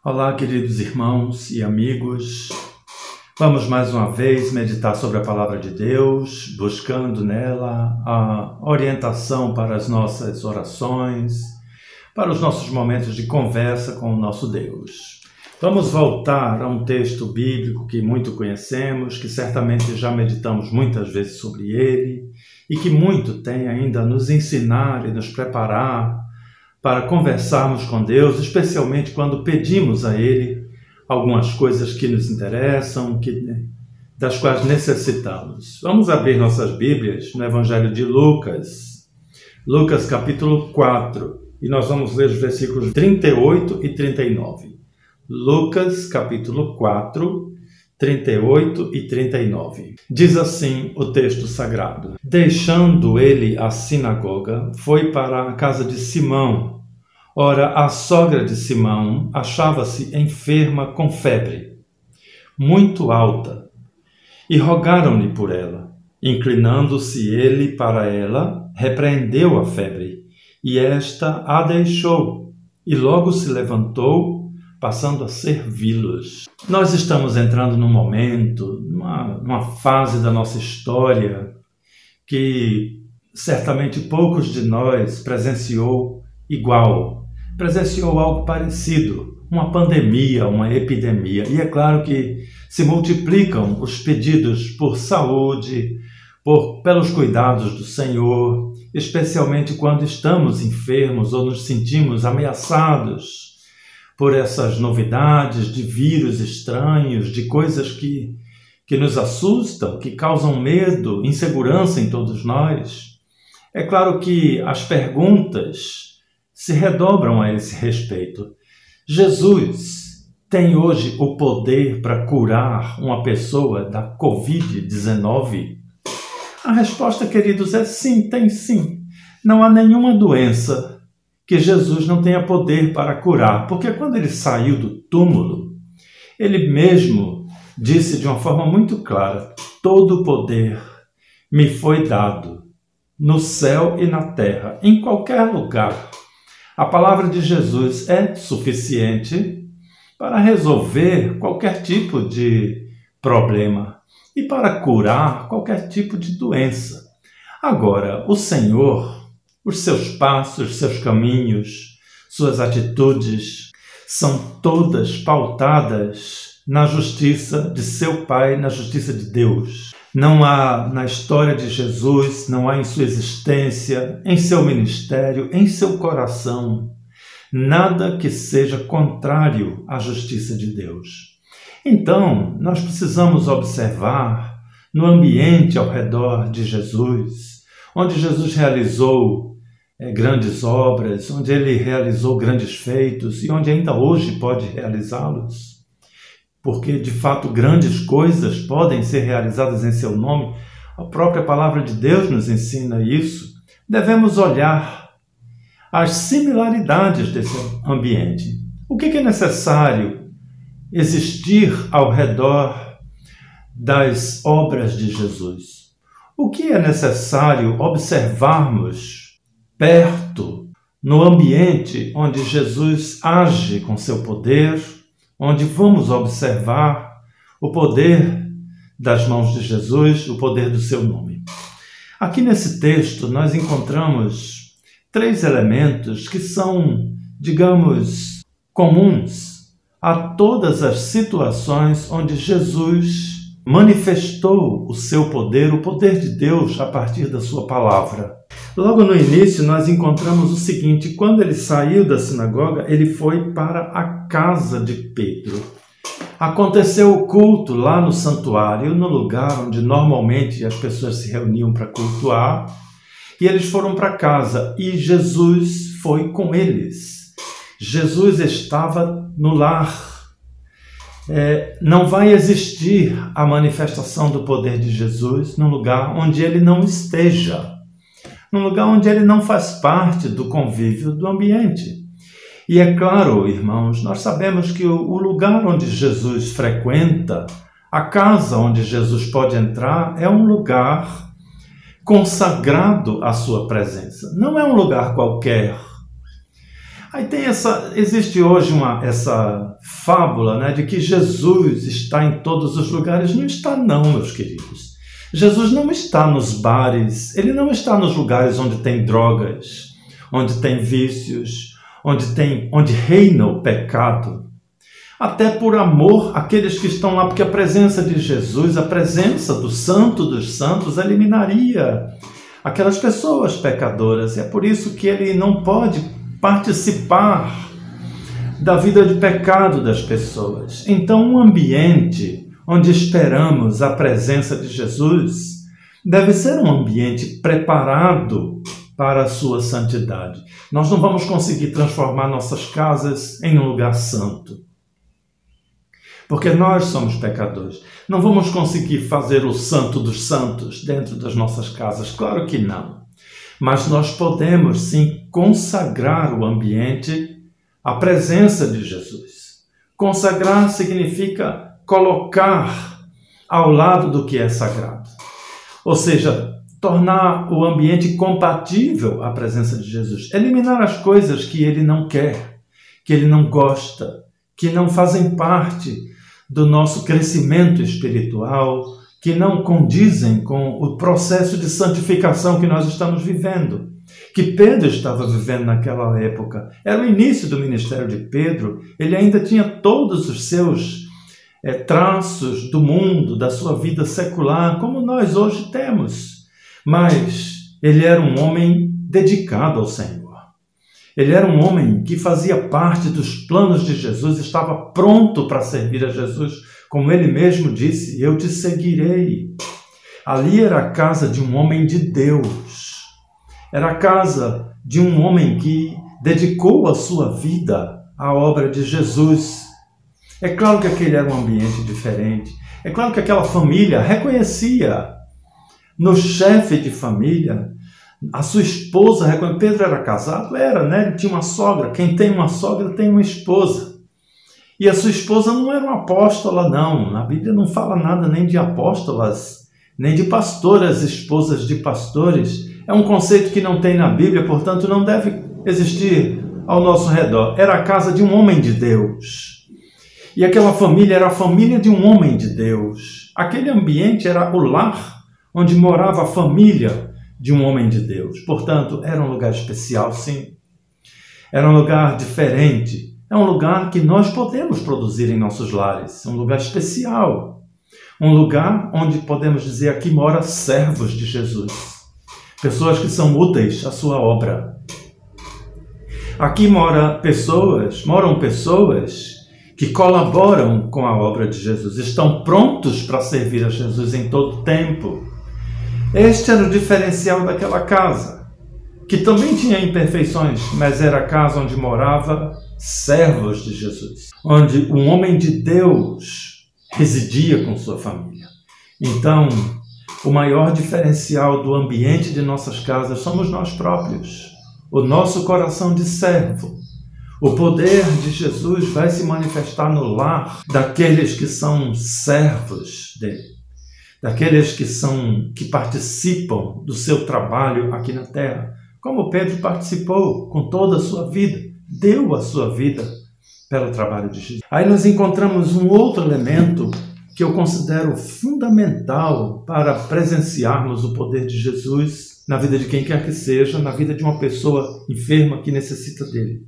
Olá, queridos irmãos e amigos. Vamos mais uma vez meditar sobre a Palavra de Deus, buscando nela a orientação para as nossas orações, para os nossos momentos de conversa com o nosso Deus. Vamos voltar a um texto bíblico que muito conhecemos, que certamente já meditamos muitas vezes sobre ele e que muito tem ainda a nos ensinar e nos preparar para conversarmos com Deus, especialmente quando pedimos a Ele algumas coisas que nos interessam, das quais necessitamos. Vamos abrir nossas Bíblias no Evangelho de Lucas, Lucas capítulo 4, e nós vamos ler os versículos 38 e 39. Lucas capítulo 4, 38 e 39. Diz assim o texto sagrado: Deixando ele a sinagoga, foi para a casa de Simão. Ora, a sogra de Simão achava-se enferma com febre, muito alta, e rogaram-lhe por ela. Inclinando-se ele para ela, repreendeu a febre, e esta a deixou, e logo se levantou, passando a servi-los. Nós estamos entrando num momento, numa fase da nossa história, que certamente poucos de nós presenciou algo parecido, uma pandemia, uma epidemia. E é claro que se multiplicam os pedidos por saúde, pelos cuidados do Senhor, especialmente quando estamos enfermos ou nos sentimos ameaçados por essas novidades de vírus estranhos, de coisas que nos assustam, que causam medo, insegurança em todos nós. É claro que as perguntas se redobram a esse respeito. Jesus tem hoje o poder para curar uma pessoa da Covid-19? A resposta, queridos, é sim, tem sim. Não há nenhuma doença que Jesus não tenha poder para curar, porque quando ele saiu do túmulo, ele mesmo disse de uma forma muito clara: todo o poder me foi dado no céu e na terra, em qualquer lugar. A palavra de Jesus é suficiente para resolver qualquer tipo de problema e para curar qualquer tipo de doença. Agora, o Senhor, os seus passos, seus caminhos, suas atitudes são todas pautadas na justiça de seu Pai, na justiça de Deus. Não há na história de Jesus, não há em sua existência, em seu ministério, em seu coração, nada que seja contrário à justiça de Deus. Então, nós precisamos observar no ambiente ao redor de Jesus, onde Jesus realizou grandes obras, onde ele realizou grandes feitos e onde ainda hoje pode realizá-los. Porque, de fato, grandes coisas podem ser realizadas em seu nome. A própria palavra de Deus nos ensina isso. Devemos olhar as similaridades desse ambiente. O que é necessário existir ao redor das obras de Jesus? O que é necessário observarmos perto, no ambiente onde Jesus age com seu poder, onde vamos observar o poder das mãos de Jesus, o poder do seu nome. Aqui nesse texto nós encontramos 3 elementos que são, digamos, comuns a todas as situações onde Jesus manifestou o seu poder, o poder de Deus a partir da sua palavra. Logo no início nós encontramos o seguinte: quando ele saiu da sinagoga, ele foi para a casa de Pedro. Aconteceu o culto lá no santuário, no lugar onde normalmente as pessoas se reuniam para cultuar, e eles foram para casa e Jesus foi com eles. Jesus estava no lar. Não vai existir a manifestação do poder de Jesus num lugar onde ele não esteja, num lugar onde ele não faz parte do convívio do ambiente. E é claro, irmãos, nós sabemos que o lugar onde Jesus frequenta, a casa onde Jesus pode entrar, é um lugar consagrado à sua presença. Não é um lugar qualquer. Aí existe hoje essa fábula, né, de que Jesus está em todos os lugares. Não está não, meus queridos. Jesus não está nos bares, ele não está nos lugares onde tem drogas, onde tem vícios, onde reina o pecado. Até por amor àqueles que estão lá, porque a presença de Jesus, a presença do Santo dos Santos, eliminaria aquelas pessoas pecadoras. É por isso que ele não pode participar da vida de pecado das pessoas. Então, um ambiente onde esperamos a presença de Jesus deve ser um ambiente preparado para a sua santidade. Nós não vamos conseguir transformar nossas casas em um lugar santo, porque nós somos pecadores. Não vamos conseguir fazer o santo dos santos dentro das nossas casas, claro que não. Mas nós podemos sim consagrar o ambiente à presença de Jesus. Consagrar significa colocar ao lado do que é sagrado. Ou seja, tornar o ambiente compatível à presença de Jesus. Eliminar as coisas que ele não quer, que ele não gosta, que não fazem parte do nosso crescimento espiritual, que não condizem com o processo de santificação que nós estamos vivendo, que Pedro estava vivendo naquela época. Era o início do ministério de Pedro, ele ainda tinha todos os seus traços do mundo, da sua vida secular, como nós hoje temos. Mas ele era um homem dedicado ao Senhor. Ele era um homem que fazia parte dos planos de Jesus, estava pronto para servir a Jesus, como ele mesmo disse, eu te seguirei. Ali era a casa de um homem de Deus. Era a casa de um homem que dedicou a sua vida à obra de Jesus. É claro que aquele era um ambiente diferente. É claro que aquela família reconhecia no chefe de família a sua esposa. Pedro era casado? Era, né? Ele tinha uma sogra. Quem tem uma sogra tem uma esposa. E a sua esposa não era uma apóstola, não. A Bíblia não fala nada nem de apóstolas, nem de pastoras, esposas de pastores. É um conceito que não tem na Bíblia, portanto não deve existir ao nosso redor. Era a casa de um homem de Deus. E aquela família era a família de um homem de Deus. Aquele ambiente era o lar onde morava a família de um homem de Deus. Portanto, era um lugar especial, sim. Era um lugar diferente. É um lugar que nós podemos produzir em nossos lares. Um lugar especial. Um lugar onde podemos dizer, aqui mora servos de Jesus. Pessoas que são úteis à sua obra. Aqui moram pessoas que colaboram com a obra de Jesus. Estão prontos para servir a Jesus em todo tempo. Este era o diferencial daquela casa, que também tinha imperfeições, mas era a casa onde morava servos de Jesus, onde um homem de Deus residia com sua família. Então, o maior diferencial do ambiente de nossas casas somos nós próprios, o nosso coração de servo. O poder de Jesus vai se manifestar no lar daqueles que são servos dele, daqueles que participam do seu trabalho aqui na terra, como Pedro participou com toda a sua vida, deu a sua vida pelo trabalho de Jesus. Aí nós encontramos um outro elemento que eu considero fundamental para presenciarmos o poder de Jesus na vida de quem quer que seja, na vida de uma pessoa enferma que necessita dele.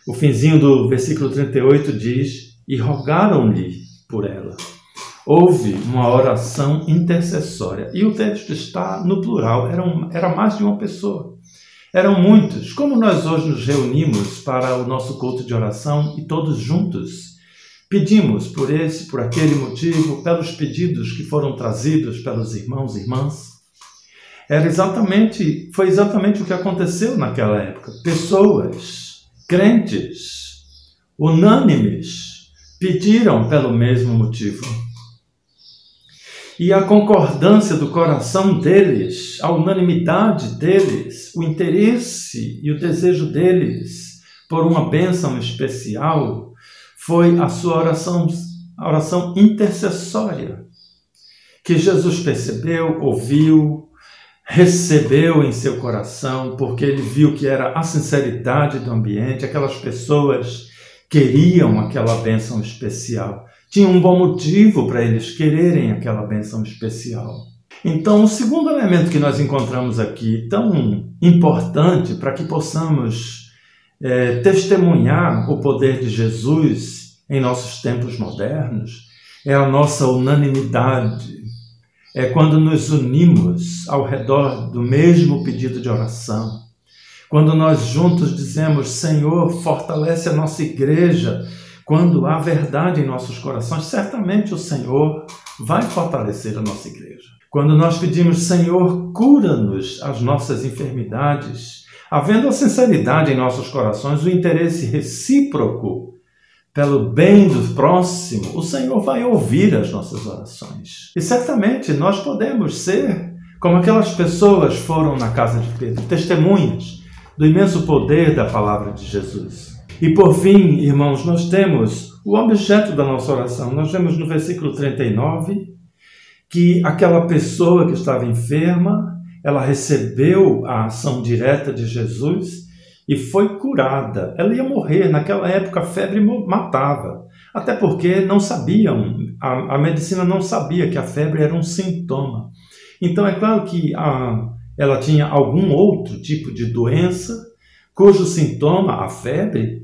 O finzinho do versículo 38 diz, e rogaram-lhe por ela. Houve uma oração intercessória. E o texto está no plural, era mais de uma pessoa. Eram muitos. Como nós hoje nos reunimos para o nosso culto de oração e todos juntos pedimos por esse, por aquele motivo, pelos pedidos que foram trazidos pelos irmãos e irmãs. Foi exatamente o que aconteceu naquela época. Pessoas, crentes, unânimes, pediram pelo mesmo motivo. E a concordância do coração deles, a unanimidade deles, o interesse e o desejo deles por uma bênção especial foi a sua oração, a oração intercessória, que Jesus percebeu, ouviu, recebeu em seu coração, porque ele viu que era a sinceridade do ambiente, aquelas pessoas queriam aquela bênção especial. Tinha um bom motivo para eles quererem aquela bênção especial. Então, o segundo elemento que nós encontramos aqui, tão importante para que possamos testemunhar o poder de Jesus em nossos tempos modernos, é a nossa unanimidade. É quando nos unimos ao redor do mesmo pedido de oração. Quando nós juntos dizemos, Senhor, fortalece a nossa igreja. Quando há verdade em nossos corações, certamente o Senhor vai fortalecer a nossa igreja. Quando nós pedimos, Senhor, cura-nos as nossas enfermidades, havendo a sinceridade em nossos corações, o interesse recíproco pelo bem do próximo, o Senhor vai ouvir as nossas orações. E certamente nós podemos ser como aquelas pessoas foram na casa de Pedro, testemunhas do imenso poder da palavra de Jesus. E por fim, irmãos, nós temos o objeto da nossa oração. Nós vemos no versículo 39 que aquela pessoa que estava enferma, ela recebeu a ação direta de Jesus e foi curada. Ela ia morrer. Naquela época a febre matava. Até porque não sabiam, a medicina não sabia que a febre era um sintoma. Então é claro que ela tinha algum outro tipo de doença, cujo sintoma, a febre,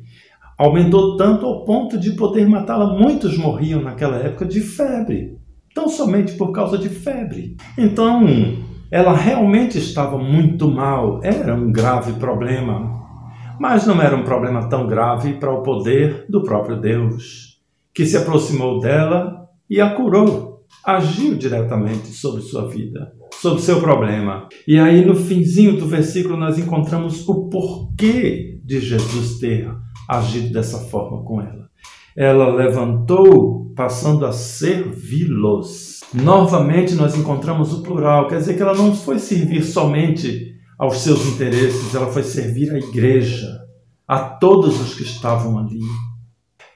aumentou tanto ao ponto de poder matá-la. Muitos morriam naquela época de febre, tão somente por causa de febre. Então, ela realmente estava muito mal, era um grave problema. Mas não era um problema tão grave para o poder do próprio Deus, que se aproximou dela e a curou, agiu diretamente sobre sua vida, sobre seu problema. E aí no finzinho do versículo nós encontramos o porquê de Jesus ter agido dessa forma com ela. Ela levantou, passando a servi-los. Novamente nós encontramos o plural, quer dizer que ela não foi servir somente aos seus interesses, ela foi servir à igreja, a todos os que estavam ali.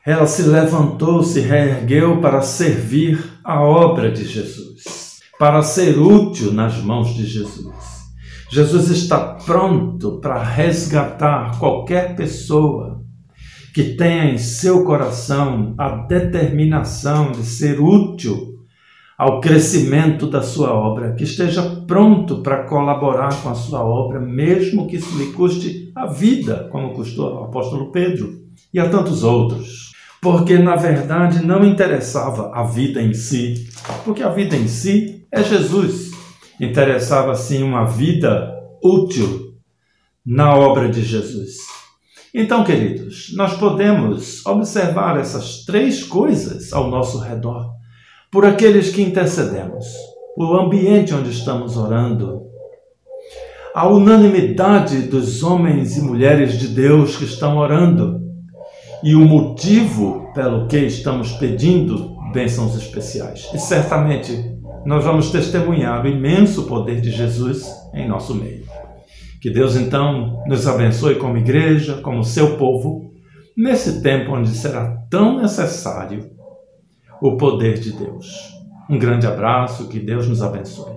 Ela se levantou, se reergueu para servir a obra de Jesus, para ser útil nas mãos de Jesus. Jesus está pronto para resgatar qualquer pessoa que tenha em seu coração a determinação de ser útil ao crescimento da sua obra, que esteja pronto para colaborar com a sua obra, mesmo que isso lhe custe a vida, como custou ao apóstolo Pedro e a tantos outros. Porque, na verdade, não interessava a vida em si, porque a vida em si é Jesus. Interessava, sim, uma vida útil na obra de Jesus. Então, queridos, nós podemos observar essas três coisas ao nosso redor, por aqueles que intercedemos, o ambiente onde estamos orando, a unanimidade dos homens e mulheres de Deus que estão orando e o motivo pelo que estamos pedindo bênçãos especiais. E certamente nós vamos testemunhar o imenso poder de Jesus em nosso meio. Que Deus então nos abençoe como igreja, como seu povo, nesse tempo onde será tão necessário o poder de Deus. Um grande abraço, que Deus nos abençoe.